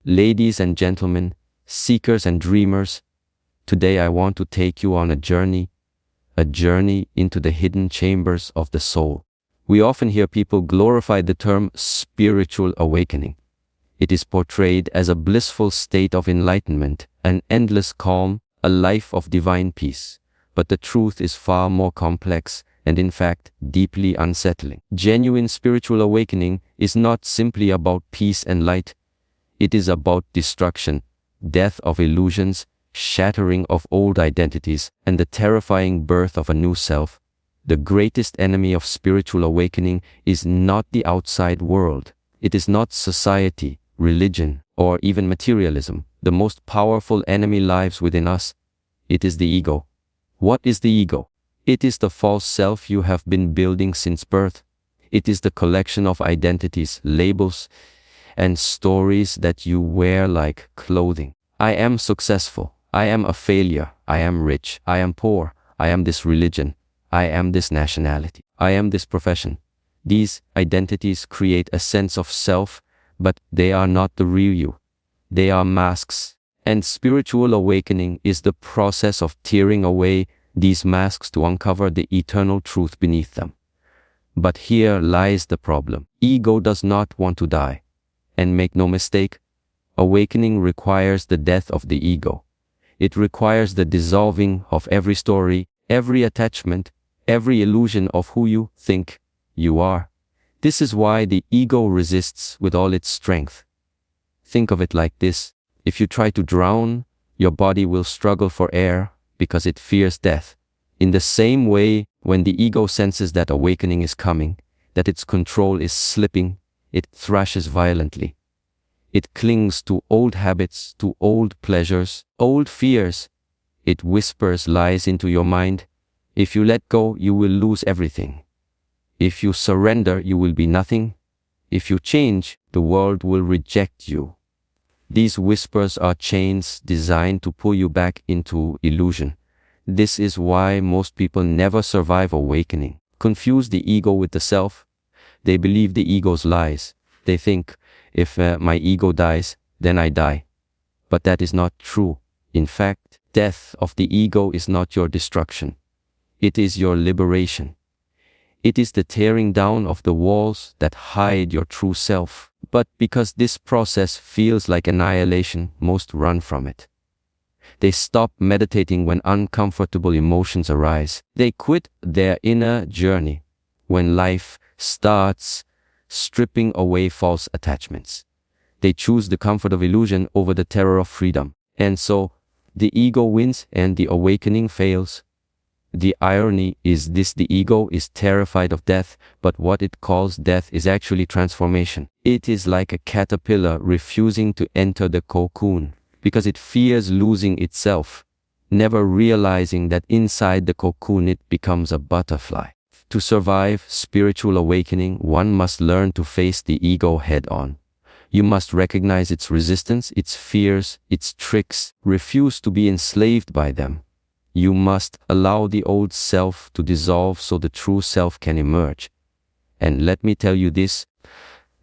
Ladies and gentlemen, seekers and dreamers, today I want to take you on a journey into the hidden chambers of the soul. We often hear people glorify the term spiritual awakening. It is portrayed as a blissful state of enlightenment, an endless calm, a life of divine peace. But the truth is far more complex and in fact deeply unsettling. Genuine spiritual awakening is not simply about peace and light. It is about destruction, death of illusions, shattering of old identities, and the terrifying birth of a new self. The greatest enemy of spiritual awakening is not the outside world. It is not society, religion, or even materialism. The most powerful enemy lies within us. It is the ego. What is the ego? It is the false self you have been building since birth. It is the collection of identities, labels, and stories that you wear like clothing. I am successful. I am a failure. I am rich. I am poor. I am this religion. I am this nationality. I am this profession. These identities create a sense of self, but they are not the real you. They are masks. And spiritual awakening is the process of tearing away these masks to uncover the eternal truth beneath them. But here lies the problem. Ego does not want to die. And make no mistake, awakening requires the death of the ego. It requires the dissolving of every story, every attachment, every illusion of who you think you are. This is why the ego resists with all its strength. Think of it like this. If you try to drown, your body will struggle for air because it fears death. In the same way, when the ego senses that awakening is coming, that its control is slipping, it thrashes violently. It clings to old habits, to old pleasures, old fears. It whispers lies into your mind. If you let go, you will lose everything. If you surrender, you will be nothing. If you change, the world will reject you. These whispers are chains designed to pull you back into illusion. This is why most people never survive awakening. Confuse the ego with the self. They believe the ego's lies. They think, if my ego dies, then I die. But that is not true. In fact, death of the ego is not your destruction. It is your liberation. It is the tearing down of the walls that hide your true self. But because this process feels like annihilation, most run from it. They stop meditating when uncomfortable emotions arise. They quit their inner journey when life starts stripping away false attachments. They choose the comfort of illusion over the terror of freedom. And so, the ego wins and the awakening fails. The irony is this: the ego is terrified of death, but what it calls death is actually transformation. It is like a caterpillar refusing to enter the cocoon because it fears losing itself, never realizing that inside the cocoon it becomes a butterfly. To survive spiritual awakening, one must learn to face the ego head-on. You must recognize its resistance, its fears, its tricks, refuse to be enslaved by them. You must allow the old self to dissolve so the true self can emerge. And let me tell you this,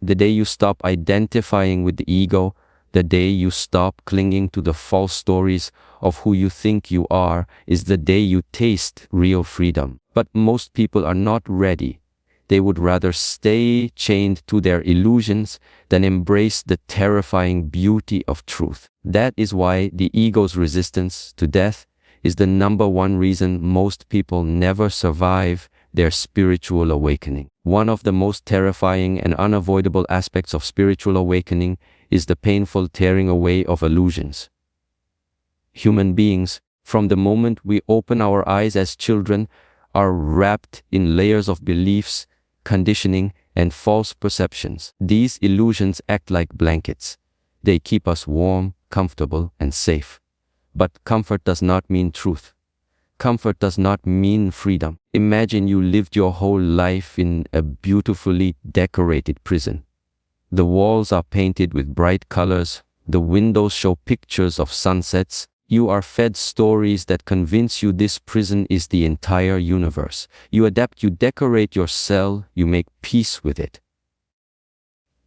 the day you stop identifying with the ego, the day you stop clinging to the false stories of who you think you are, is the day you taste real freedom. But most people are not ready. They would rather stay chained to their illusions than embrace the terrifying beauty of truth. That is why the ego's resistance to death is the #1 reason most people never survive their spiritual awakening. One of the most terrifying and unavoidable aspects of spiritual awakening is the painful tearing away of illusions. Human beings, from the moment we open our eyes as children, are wrapped in layers of beliefs, conditioning, and false perceptions. These illusions act like blankets. They keep us warm, comfortable, and safe. But comfort does not mean truth. Comfort does not mean freedom. Imagine you lived your whole life in a beautifully decorated prison. The walls are painted with bright colors. The windows show pictures of sunsets. You are fed stories that convince you this prison is the entire universe. You adapt, you decorate your cell, you make peace with it.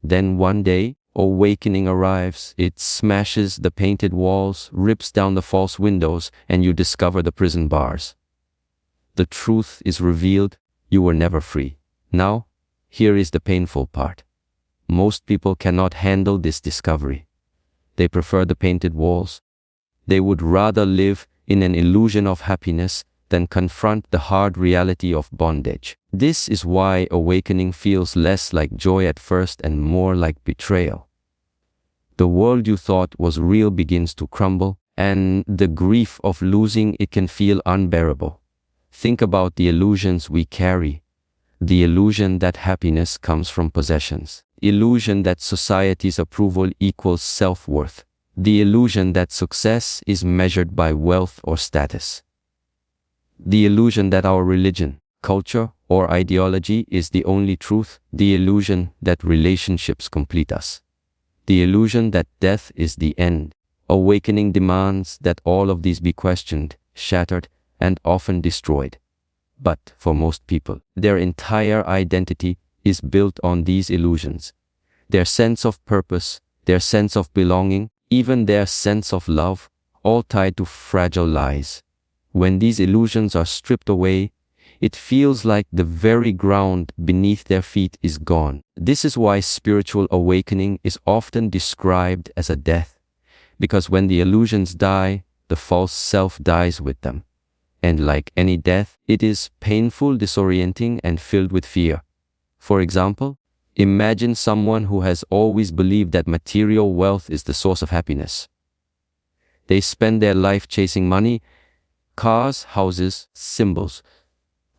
Then one day, Awakening arrives, it smashes the painted walls, rips down the false windows, and you discover the prison bars. The truth is revealed, you were never free. Now, here is the painful part. Most people cannot handle this discovery. They prefer the painted walls. They would rather live in an illusion of happiness than confront the hard reality of bondage. This is why awakening feels less like joy at first and more like betrayal. The world you thought was real begins to crumble, and the grief of losing it can feel unbearable. Think about the illusions we carry. The illusion that happiness comes from possessions. Illusion that society's approval equals self-worth. The illusion that success is measured by wealth or status. The illusion that our religion, culture, or ideology is the only truth. The illusion that relationships complete us. The illusion that death is the end. Awakening demands that all of these be questioned, shattered, and often destroyed. But for most people, their entire identity is built on these illusions. Their sense of purpose, their sense of belonging, even their sense of love, all tied to fragile lies. When these illusions are stripped away, it feels like the very ground beneath their feet is gone. This is why spiritual awakening is often described as a death, because when the illusions die, the false self dies with them. And like any death, it is painful, disorienting, and filled with fear. For example, imagine someone who has always believed that material wealth is the source of happiness. They spend their life chasing money, cars, houses, symbols.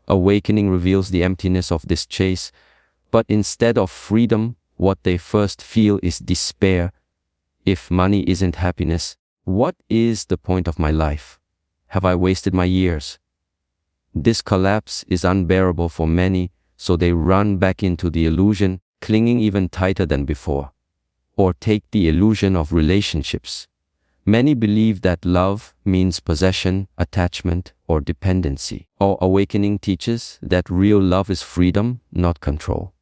Awakening reveals the emptiness of this chase, but instead of freedom, what they first feel is despair. If money isn't happiness, what is the point of my life? Have I wasted my years? This collapse is unbearable for many, so they run back into the illusion, clinging even tighter than before. Or take the illusion of relationships. Many believe that love means possession, attachment, or dependency. Or awakening teaches that real love is freedom, not control.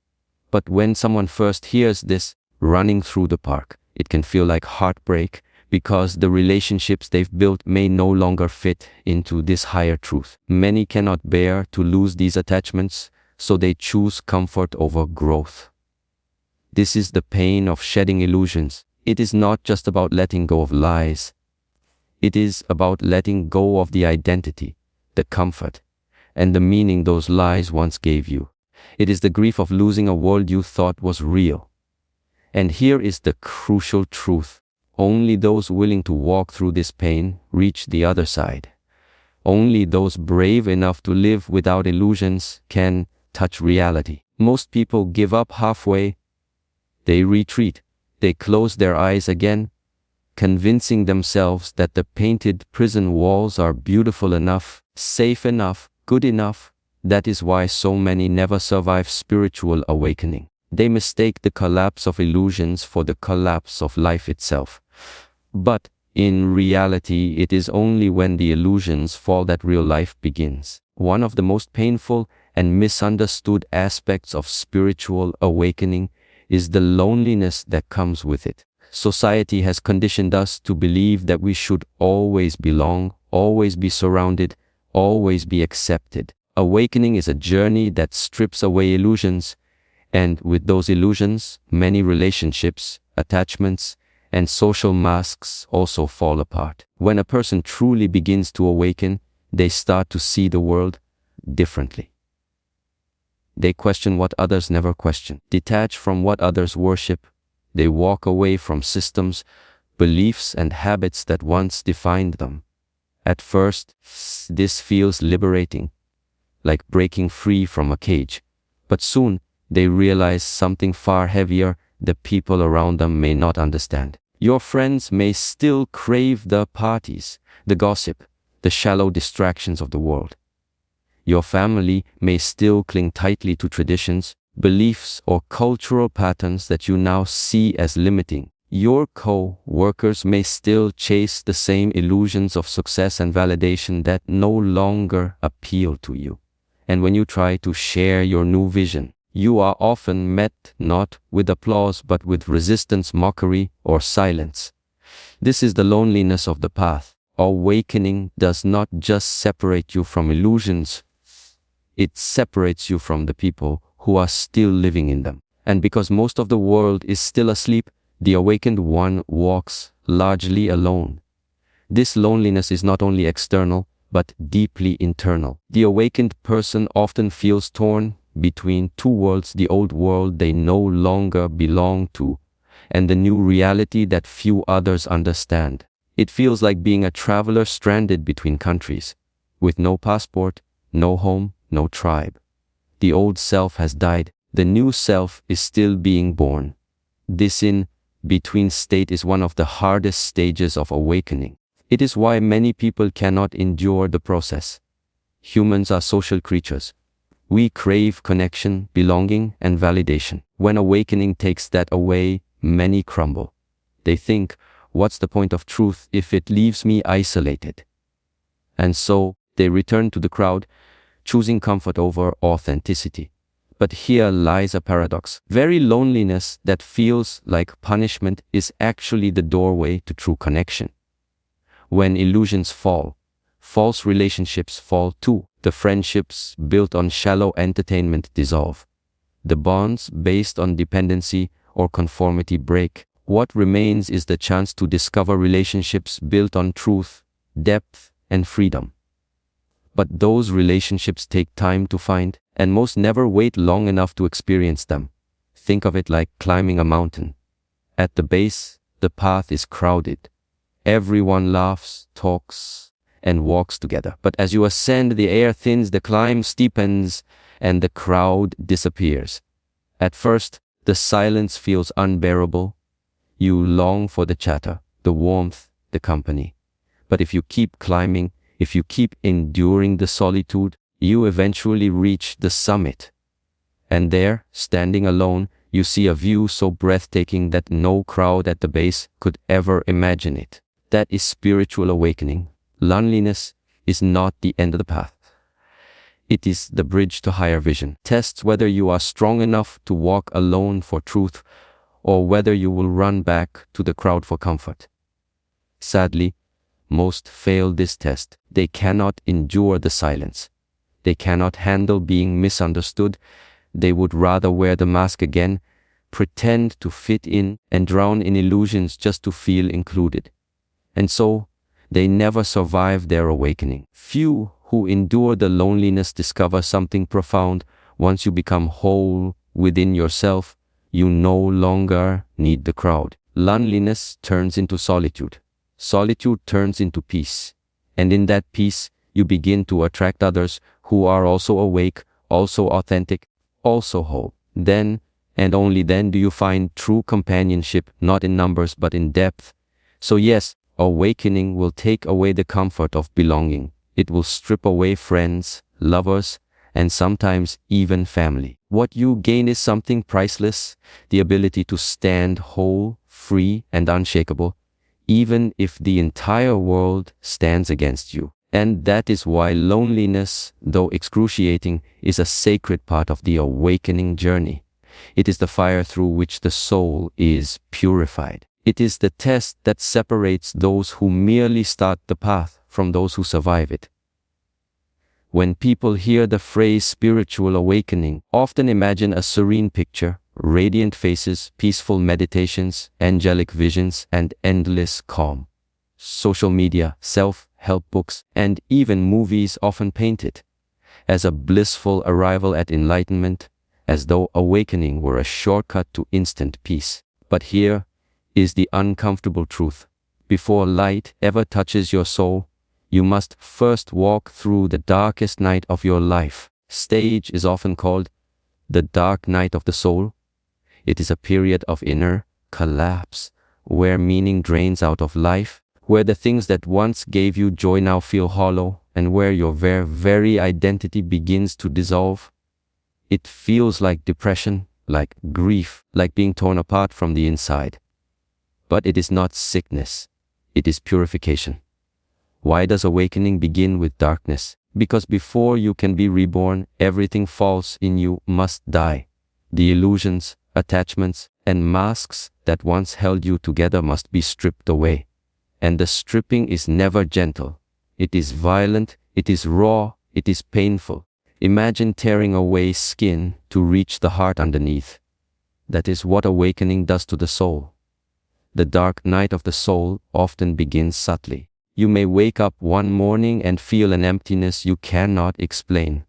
But when someone first hears this, running through the park, it can feel like heartbreak, because the relationships they've built may no longer fit into this higher truth. Many cannot bear to lose these attachments, so they choose comfort over growth. This is the pain of shedding illusions. It is not just about letting go of lies. It is about letting go of the identity, the comfort, and the meaning those lies once gave you. It is the grief of losing a world you thought was real. And here is the crucial truth. Only those willing to walk through this pain reach the other side. Only those brave enough to live without illusions can touch reality. Most people give up halfway. They retreat. They close their eyes again, convincing themselves that the painted prison walls are beautiful enough, safe enough, good enough. That is why so many never survive spiritual awakening. They mistake the collapse of illusions for the collapse of life itself. But in reality, it is only when the illusions fall that real life begins. One of the most painful and misunderstood aspects of spiritual awakening is the loneliness that comes with it. Society has conditioned us to believe that we should always belong, always be surrounded, always be accepted. Awakening is a journey that strips away illusions, and with those illusions, many relationships, attachments, and social masks also fall apart. When a person truly begins to awaken, they start to see the world differently. They question what others never question, detach from what others worship. They walk away from systems, beliefs, and habits that once defined them. At first, this feels liberating, like breaking free from a cage. But soon, they realize something far heavier the people around them may not understand. Your friends may still crave the parties, the gossip, the shallow distractions of the world. Your family may still cling tightly to traditions, beliefs, or cultural patterns that you now see as limiting. Your co-workers may still chase the same illusions of success and validation that no longer appeal to you. And when you try to share your new vision, you are often met not with applause but with resistance, mockery, or silence. This is the loneliness of the path. Awakening does not just separate you from illusions, it separates you from the people who are still living in them. And because most of the world is still asleep, the awakened one walks largely alone. This loneliness is not only external, but deeply internal. The awakened person often feels torn between two worlds: the old world they no longer belong to, and the new reality that few others understand. It feels like being a traveler stranded between countries, with no passport, no home, no tribe. The old self has died, the new self is still being born. This in-between state is one of the hardest stages of awakening. It is why many people cannot endure the process. Humans are social creatures. We crave connection, belonging, and validation. When awakening takes that away, many crumble. They think, what's the point of truth if it leaves me isolated? And so, they return to the crowd, choosing comfort over authenticity. But here lies a paradox. Very loneliness that feels like punishment is actually the doorway to true connection. When illusions fall, false relationships fall too. The friendships built on shallow entertainment dissolve. The bonds based on dependency or conformity break. What remains is the chance to discover relationships built on truth, depth, and freedom. But those relationships take time to find, and most never wait long enough to experience them. Think of it like climbing a mountain. At the base, the path is crowded. Everyone laughs, talks, and walks together. But as you ascend, the air thins, the climb steepens, and the crowd disappears. At first, the silence feels unbearable. You long for the chatter, the warmth, the company. But if you keep climbing, if you keep enduring the solitude, you eventually reach the summit. And there, standing alone, you see a view so breathtaking that no crowd at the base could ever imagine it. That is spiritual awakening. Loneliness is not the end of the path. It is the bridge to higher vision. Tests whether you are strong enough to walk alone for truth, or whether you will run back to the crowd for comfort. Sadly, most fail this test. They cannot endure the silence. They cannot handle being misunderstood. They would rather wear the mask again, pretend to fit in, and drown in illusions just to feel included. And so, they never survive their awakening. Few who endure the loneliness discover something profound. Once you become whole within yourself, you no longer need the crowd. Loneliness turns into solitude. Solitude turns into peace. And in that peace, you begin to attract others who are also awake, also authentic, also whole. Then, and only then, do you find true companionship, not in numbers but in depth. So yes, awakening will take away the comfort of belonging. It will strip away friends, lovers, and sometimes even family. What you gain is something priceless: the ability to stand whole, free, and unshakable, even if the entire world stands against you. And that is why loneliness, though excruciating, is a sacred part of the awakening journey. It is the fire through which the soul is purified. It is the test that separates those who merely start the path from those who survive it. When people hear the phrase spiritual awakening, often imagine a serene picture, radiant faces, peaceful meditations, angelic visions, and endless calm. Social media, self-help books, and even movies often paint it as a blissful arrival at enlightenment, as though awakening were a shortcut to instant peace. But here is the uncomfortable truth. Before light ever touches your soul, you must first walk through the darkest night of your life. Stage is often called the dark night of the soul. It is a period of inner collapse, where meaning drains out of life, where the things that once gave you joy now feel hollow, and where your very identity begins to dissolve. It feels like depression, like grief, like being torn apart from the inside. But it is not sickness, it is purification. Why does awakening begin with darkness? Because before you can be reborn, everything false in you must die. The illusions, attachments, and masks that once held you together must be stripped away. And the stripping is never gentle. It is violent, it is raw, it is painful. Imagine tearing away skin to reach the heart underneath. That is what awakening does to the soul. The dark night of the soul often begins subtly. You may wake up one morning and feel an emptiness you cannot explain.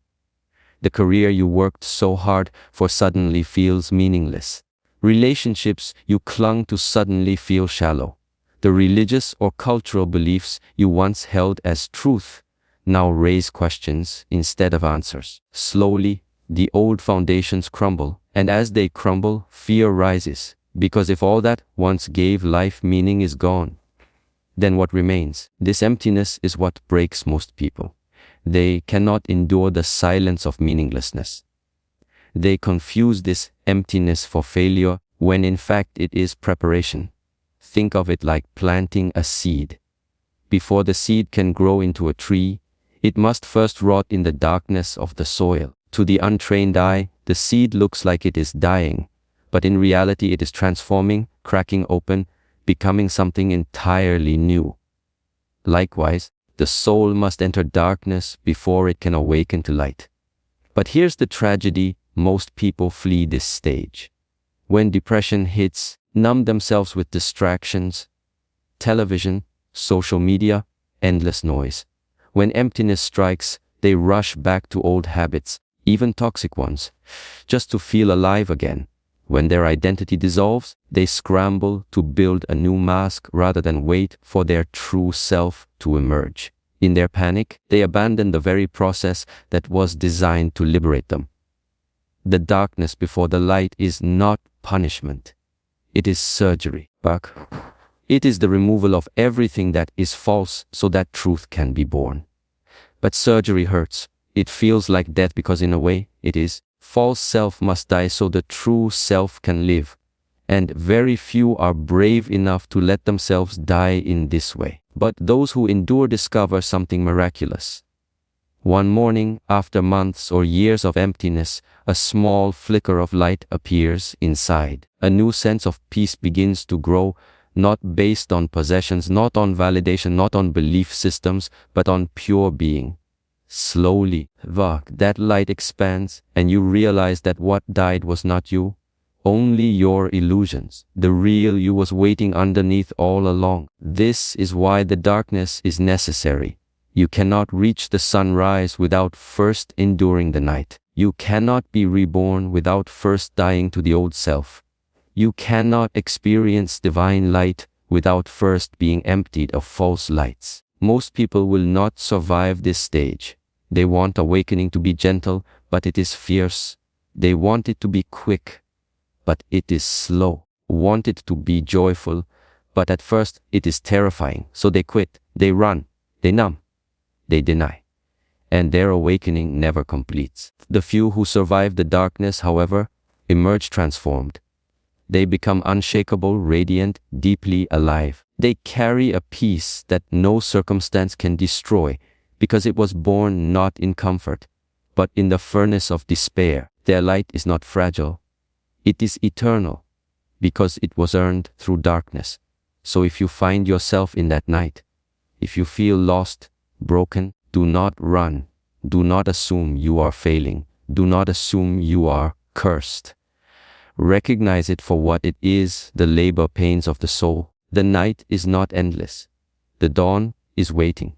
The career you worked so hard for suddenly feels meaningless. Relationships you clung to suddenly feel shallow. The religious or cultural beliefs you once held as truth now raise questions instead of answers. Slowly, the old foundations crumble, and as they crumble, fear rises, because if all that once gave life meaning is gone, then what remains? This emptiness is what breaks most people. They cannot endure the silence of meaninglessness. They confuse this emptiness for failure when in fact it is preparation. Think of it like planting a seed. Before the seed can grow into a tree, it must first rot in the darkness of the soil. To the untrained eye, the seed looks like it is dying, but in reality it is transforming, cracking open, becoming something entirely new. Likewise, the soul must enter darkness before it can awaken to light. But here's the tragedy: most people flee this stage. When depression hits, numb themselves with distractions, television, social media, endless noise. When emptiness strikes, they rush back to old habits, even toxic ones, just to feel alive again. When their identity dissolves, they scramble to build a new mask rather than wait for their true self to emerge. In their panic, they abandon the very process that was designed to liberate them. The darkness before the light is not punishment. It is surgery. It is the removal of everything that is false so that truth can be born. But surgery hurts. It feels like death because in a way, it is. False self must die so the true self can live. And very few are brave enough to let themselves die in this way. But those who endure discover something miraculous. One morning, after months or years of emptiness, a small flicker of light appears inside. A new sense of peace begins to grow, not based on possessions, not on validation, not on belief systems, but on pure being. Slowly, that light expands, and you realize that what died was not you, only your illusions. The real you was waiting underneath all along. This is why the darkness is necessary. You cannot reach the sunrise without first enduring the night. You cannot be reborn without first dying to the old self. You cannot experience divine light without first being emptied of false lights. Most people will not survive this stage. They want awakening to be gentle, but it is fierce. They want it to be quick, but it is slow. Want it to be joyful, but at first it is terrifying. So they quit, they run, they numb, they deny. And their awakening never completes. The few who survive the darkness, however, emerge transformed. They become unshakable, radiant, deeply alive. They carry a peace that no circumstance can destroy, because it was born not in comfort, but in the furnace of despair. Their light is not fragile. It is eternal, because it was earned through darkness. So if you find yourself in that night, if you feel lost, broken, do not run. Do not assume you are failing. Do not assume you are cursed. Recognize it for what it is, the labor pains of the soul. The night is not endless. The dawn is waiting.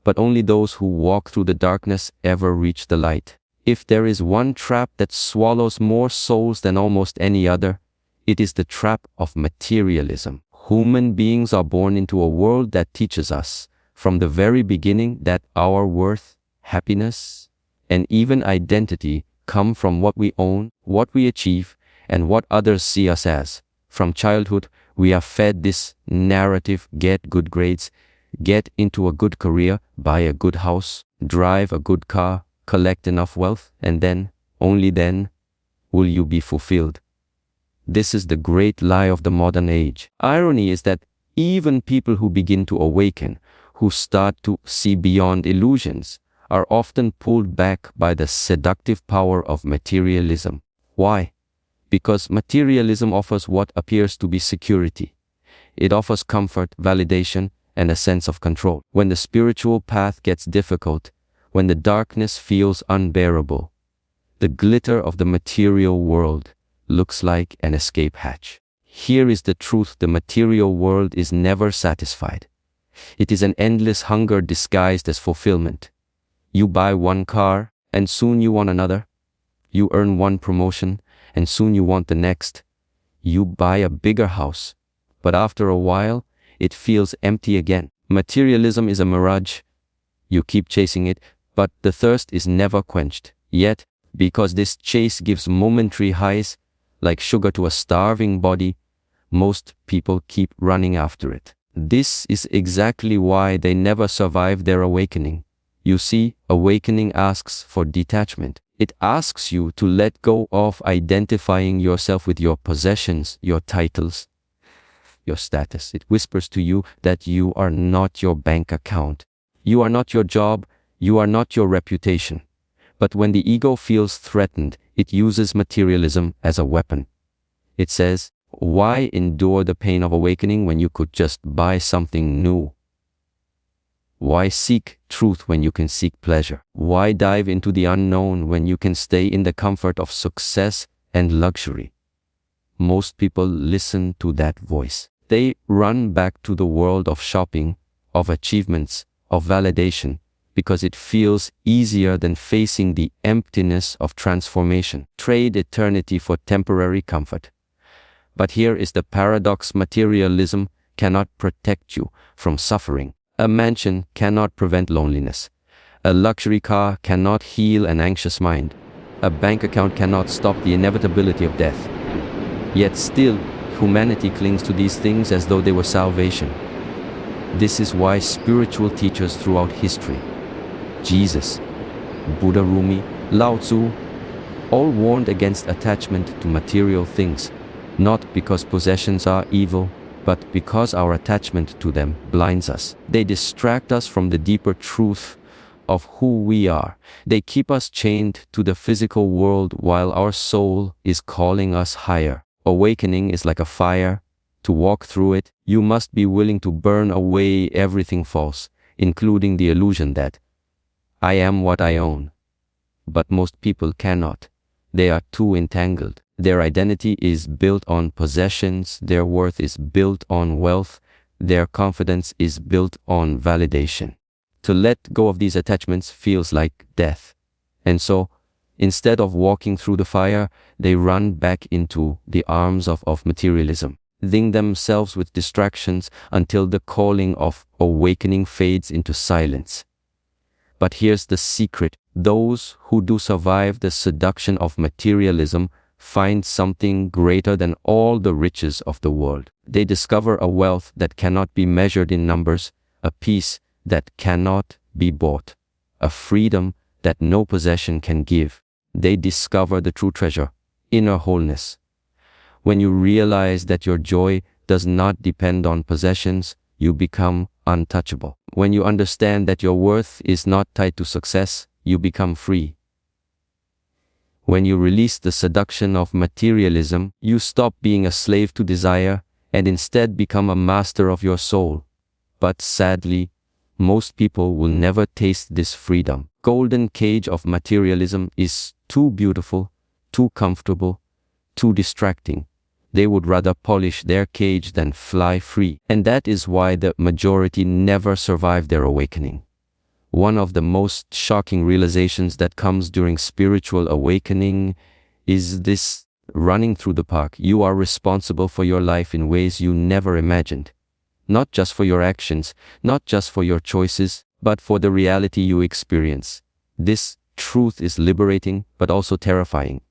But only those who walk through the darkness ever reach the light. If there is one trap that swallows more souls than almost any other, it is the trap of materialism. Human beings are born into a world that teaches us, from the very beginning, that our worth, happiness, and even identity come from what we own, what we achieve, and what others see us as. From childhood, we are fed this narrative: get good grades, get into a good career, buy a good house, drive a good car, collect enough wealth, and then, only then, will you be fulfilled. This is the great lie of the modern age. Irony is that even people who begin to awaken, who start to see beyond illusions, are often pulled back by the seductive power of materialism. Why? Because materialism offers what appears to be security. It offers comfort, validation, and a sense of control. When the spiritual path gets difficult, when the darkness feels unbearable, the glitter of the material world looks like an escape hatch. Here is the truth: the material world is never satisfied. It is an endless hunger disguised as fulfillment. You buy one car, and soon you want another. You earn one promotion, and soon you want the next. You buy a bigger house, but after a while, it feels empty again. Materialism is a mirage. You keep chasing it, but the thirst is never quenched. Yet, because this chase gives momentary highs, like sugar to a starving body, most people keep running after it. This is exactly why they never survive their awakening. You see, awakening asks for detachment. It asks you to let go of identifying yourself with your possessions, your titles, your status. It whispers to you that you are not your bank account. You are not your job. You are not your reputation. But when the ego feels threatened, it uses materialism as a weapon. It says, why endure the pain of awakening when you could just buy something new? Why seek truth when you can seek pleasure? Why dive into the unknown when you can stay in the comfort of success and luxury? Most people listen to that voice. They run back to the world of shopping, of achievements, of validation, because it feels easier than facing the emptiness of transformation. Trade eternity for temporary comfort. But here is the paradox: materialism cannot protect you from suffering. A mansion cannot prevent loneliness. A luxury car cannot heal an anxious mind. A bank account cannot stop the inevitability of death. Yet still, humanity clings to these things as though they were salvation. This is why spiritual teachers throughout history, Jesus, Buddha Rumi, Lao Tzu, all warned against attachment to material things, not because possessions are evil, but because our attachment to them blinds us. They distract us from the deeper truth of who we are. They keep us chained to the physical world while our soul is calling us higher. Awakening is like a fire. To walk through it, you must be willing to burn away everything false, including the illusion that I am what I own. But most people cannot. They are too entangled. Their identity is built on possessions, their worth is built on wealth, their confidence is built on validation. To let go of these attachments feels like death. And so, instead of walking through the fire, they run back into the arms of materialism, filling themselves with distractions until the calling of awakening fades into silence. But here's the secret: those who do survive the seduction of materialism find something greater than all the riches of the world. They discover a wealth that cannot be measured in numbers, a peace that cannot be bought, a freedom that no possession can give. They discover the true treasure, inner wholeness. When you realize that your joy does not depend on possessions, you become untouchable. When you understand that your worth is not tied to success, you become free. When you release the seduction of materialism, you stop being a slave to desire and instead become a master of your soul. But sadly, most people will never taste this freedom. Golden cage of materialism is too beautiful, too comfortable, too distracting. They would rather polish their cage than fly free. And that is why the majority never survive their awakening. One of the most shocking realizations that comes during spiritual awakening is this: running through the park. You are responsible for your life in ways you never imagined. Not just for your actions, not just for your choices, but for the reality you experience. This truth is liberating, but also terrifying.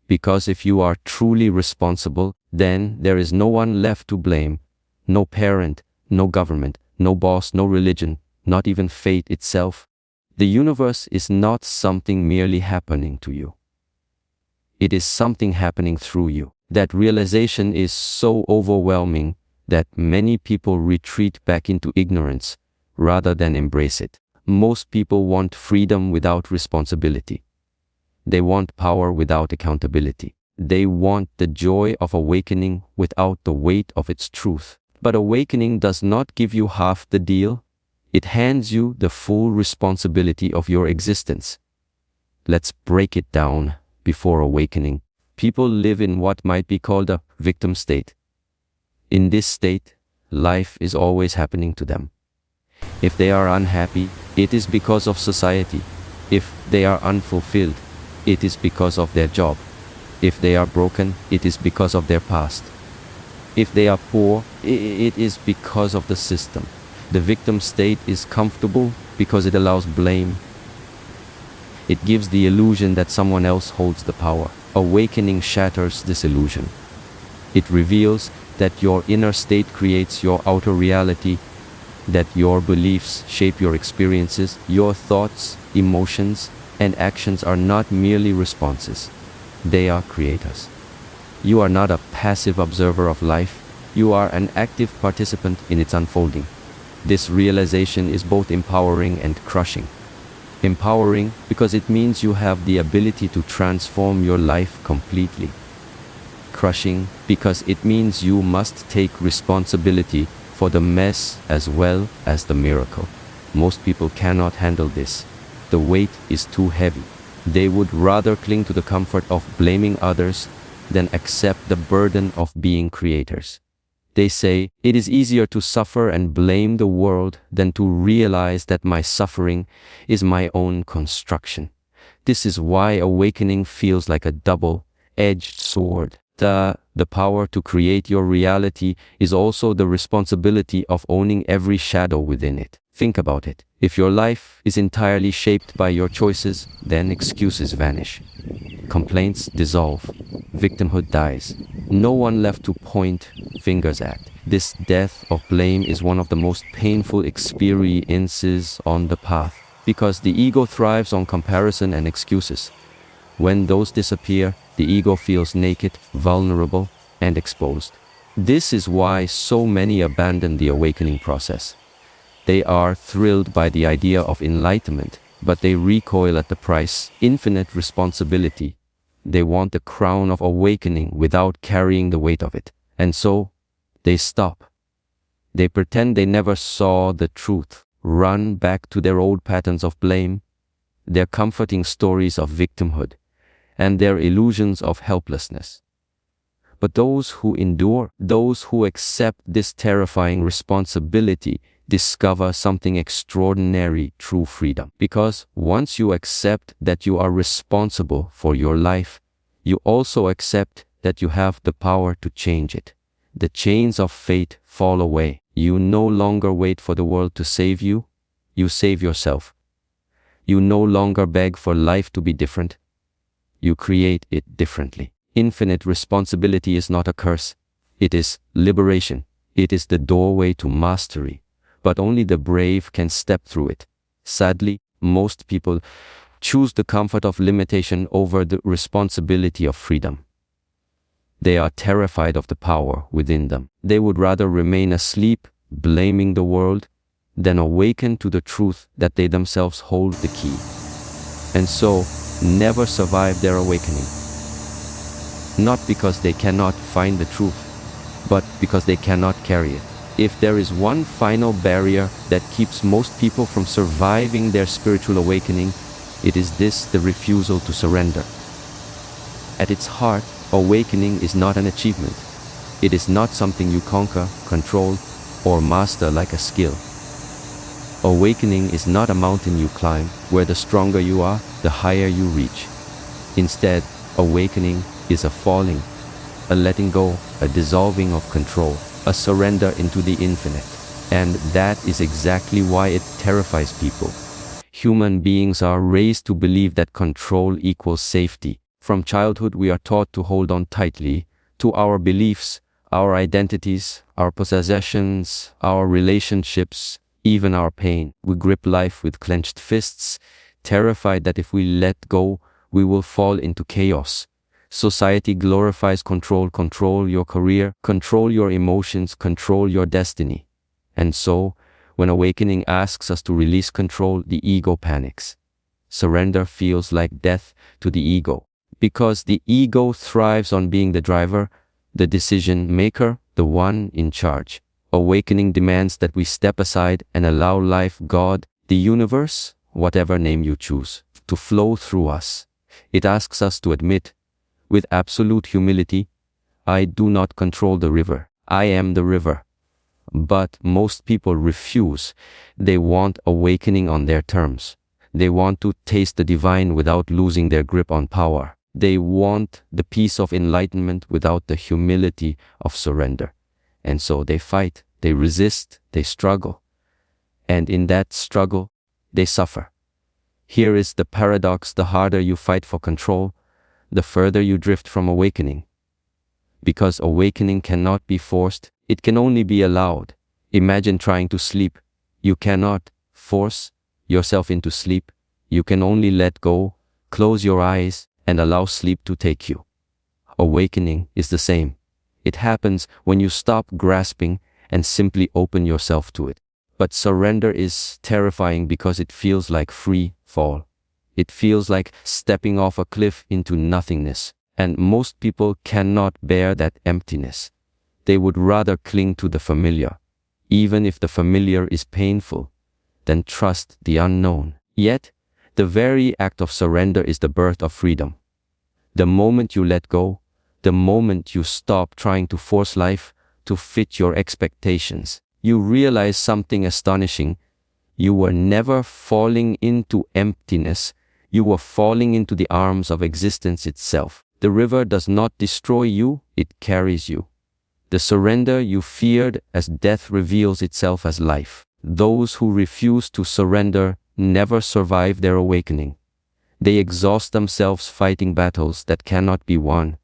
Because if you are truly responsible, then there is no one left to blame. No parent, no government, no boss, no religion, not even fate itself. The universe is not something merely happening to you. It is something happening through you. That realization is so overwhelming that many people retreat back into ignorance rather than embrace it. Most people want freedom without responsibility. They want power without accountability. They want the joy of awakening without the weight of its truth. But awakening does not give you half the deal. It hands you the full responsibility of your existence. Let's break it down. Before awakening, people live in what might be called a victim state. In this state, life is always happening to them. If they are unhappy, it is because of society. If they are unfulfilled, it is because of their job. If they are broken, it is because of their past. If they are poor, it is because of the system. The victim state is comfortable because it allows blame. It gives the illusion that someone else holds the power. Awakening shatters this illusion. It reveals that your inner state creates your outer reality, that your beliefs shape your experiences, your thoughts, emotions, and actions are not merely responses. They are creators. You are not a passive observer of life. You are an active participant in its unfolding. This realization is both empowering and crushing. Empowering because it means you have the ability to transform your life completely. Crushing because it means you must take responsibility for the mess as well as the miracle. Most people cannot handle this. The weight is too heavy. They would rather cling to the comfort of blaming others than accept the burden of being creators. They say, it is easier to suffer and blame the world than to realize that my suffering is my own construction. This is why awakening feels like a double-edged sword. The power to create your reality is also the responsibility of owning every shadow within it. Think about it. If your life is entirely shaped by your choices, then excuses vanish. Complaints dissolve. Victimhood dies. No one left to point fingers at. This death of blame is one of the most painful experiences on the path, because the ego thrives on comparison and excuses. When those disappear, the ego feels naked, vulnerable, and exposed. This is why so many abandon the awakening process. They are thrilled by the idea of enlightenment, but they recoil at the price: infinite responsibility. They want the crown of awakening without carrying the weight of it. And so, they stop. They pretend they never saw the truth, run back to their old patterns of blame, their comforting stories of victimhood, and their illusions of helplessness. But those who endure, those who accept this terrifying responsibility, discover something extraordinary: true freedom. Because once you accept that you are responsible for your life, you also accept that you have the power to change it. The chains of fate fall away. You no longer wait for the world to save you. You save yourself. You no longer beg for life to be different. You create it differently. Infinite responsibility is not a curse. It is liberation. It is the doorway to mastery. But only the brave can step through it. Sadly, most people choose the comfort of limitation over the responsibility of freedom. They are terrified of the power within them. They would rather remain asleep, blaming the world, than awaken to the truth that they themselves hold the key. And so, never survive their awakening. Not because they cannot find the truth, but because they cannot carry it. If there is one final barrier that keeps most people from surviving their spiritual awakening, it is this: the refusal to surrender. At its heart, awakening is not an achievement. It is not something you conquer, control, or master like a skill. Awakening is not a mountain you climb, where the stronger you are, the higher you reach. Instead, awakening is a falling, a letting go, a dissolving of control, a surrender into the infinite. And that is exactly why it terrifies people. Human beings are raised to believe that control equals safety. From childhood, we are taught to hold on tightly to our beliefs, our identities, our possessions, our relationships, even our pain. We grip life with clenched fists, terrified that if we let go, we will fall into chaos. Society glorifies control: control your career, control your emotions, control your destiny. And so, when awakening asks us to release control, the ego panics. Surrender feels like death to the ego. Because the ego thrives on being the driver, the decision maker, the one in charge. Awakening demands that we step aside and allow life, God, the universe, whatever name you choose, to flow through us. It asks us to admit, with absolute humility, I do not control the river. I am the river. But most people refuse. They want awakening on their terms. They want to taste the divine without losing their grip on power. They want the peace of enlightenment without the humility of surrender. And so they fight, they resist, they struggle. And in that struggle, they suffer. Here is the paradox: the harder you fight for control, the further you drift from awakening. Because awakening cannot be forced, it can only be allowed. Imagine trying to sleep. You cannot force yourself into sleep. You can only let go, close your eyes, and allow sleep to take you. Awakening is the same. It happens when you stop grasping and simply open yourself to it. But surrender is terrifying because it feels like free fall. It feels like stepping off a cliff into nothingness. And most people cannot bear that emptiness. They would rather cling to the familiar, even if the familiar is painful, than trust the unknown. Yet, the very act of surrender is the birth of freedom. The moment you let go, the moment you stop trying to force life to fit your expectations, you realize something astonishing. You were never falling into emptiness. You were falling into the arms of existence itself. The river does not destroy you, it carries you. The surrender you feared as death reveals itself as life. Those who refuse to surrender never survive their awakening. They exhaust themselves fighting battles that cannot be won.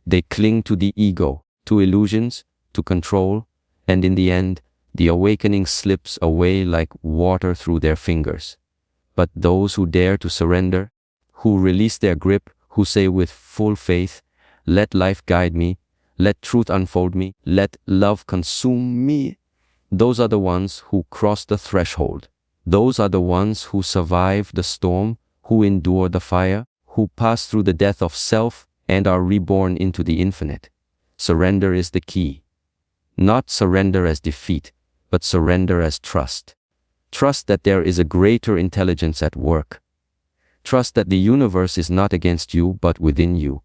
They cling to the ego, to illusions, to control, and in the end, the awakening slips away like water through their fingers. But those who dare to surrender, who release their grip, who say with full faith, let life guide me, let truth unfold me, let love consume me, those are the ones who cross the threshold. Those are the ones who survive the storm, who endure the fire, who pass through the death of self and are reborn into the infinite. Surrender is the key. Not surrender as defeat, but surrender as trust. Trust that there is a greater intelligence at work. Trust that the universe is not against you but within you.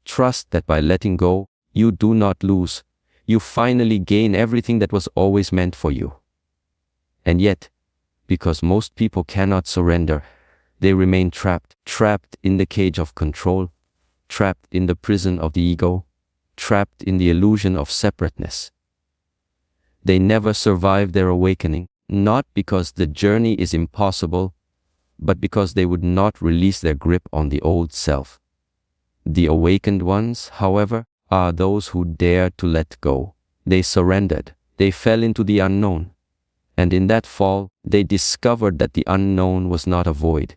Trust that by letting go, you do not lose. You finally gain everything that was always meant for you. And yet, because most people cannot surrender, they remain trapped in the cage of control, trapped in the prison of the ego, trapped in the illusion of separateness. They never survive their awakening, not because the journey is impossible, but because they would not release their grip on the old self. The awakened ones, however, are those who dared to let go. They surrendered. They fell into the unknown. And in that fall, they discovered that the unknown was not a void.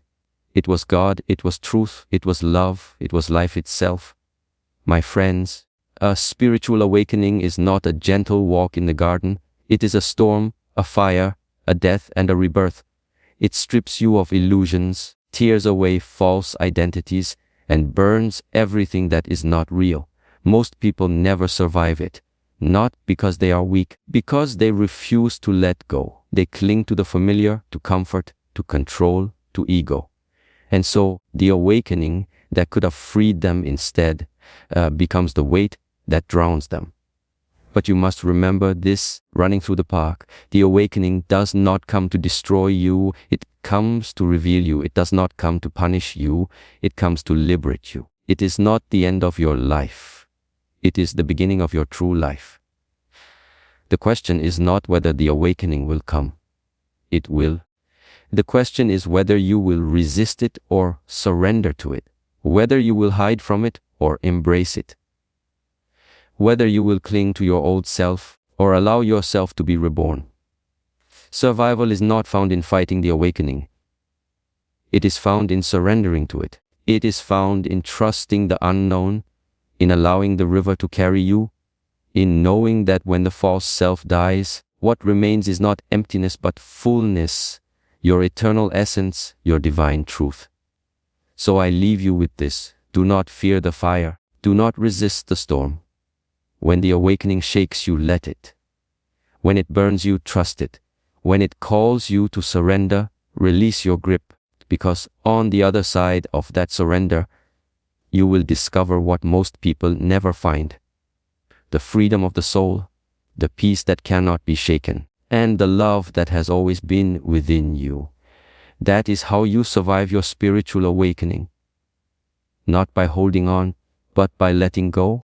It was God, it was truth, it was love, it was life itself. My friends, a spiritual awakening is not a gentle walk in the garden. It is a storm, a fire, a death, and a rebirth. It strips you of illusions, tears away false identities, and burns everything that is not real. Most people never survive it, not because they are weak, because they refuse to let go. They cling to the familiar, to comfort, to control, to ego. And so the awakening that could have freed them instead becomes the weight that drowns them. But you must remember this running through the park. The awakening does not come to destroy you. It comes to reveal you. It does not come to punish you. It comes to liberate you. It is not the end of your life. It is the beginning of your true life. The question is not whether the awakening will come. It will. The question is whether you will resist it or surrender to it. Whether you will hide from it or embrace it. Whether you will cling to your old self or allow yourself to be reborn. Survival is not found in fighting the awakening. It is found in surrendering to it. It is found in trusting the unknown, in allowing the river to carry you, in knowing that when the false self dies, what remains is not emptiness but fullness, your eternal essence, your divine truth. So I leave you with this. Do not fear the fire. Do not resist the storm. When the awakening shakes you, let it. When it burns you, trust it. When it calls you to surrender, release your grip, because on the other side of that surrender, you will discover what most people never find: the freedom of the soul, the peace that cannot be shaken, and the love that has always been within you. That is how you survive your spiritual awakening. Not by holding on, but by letting go.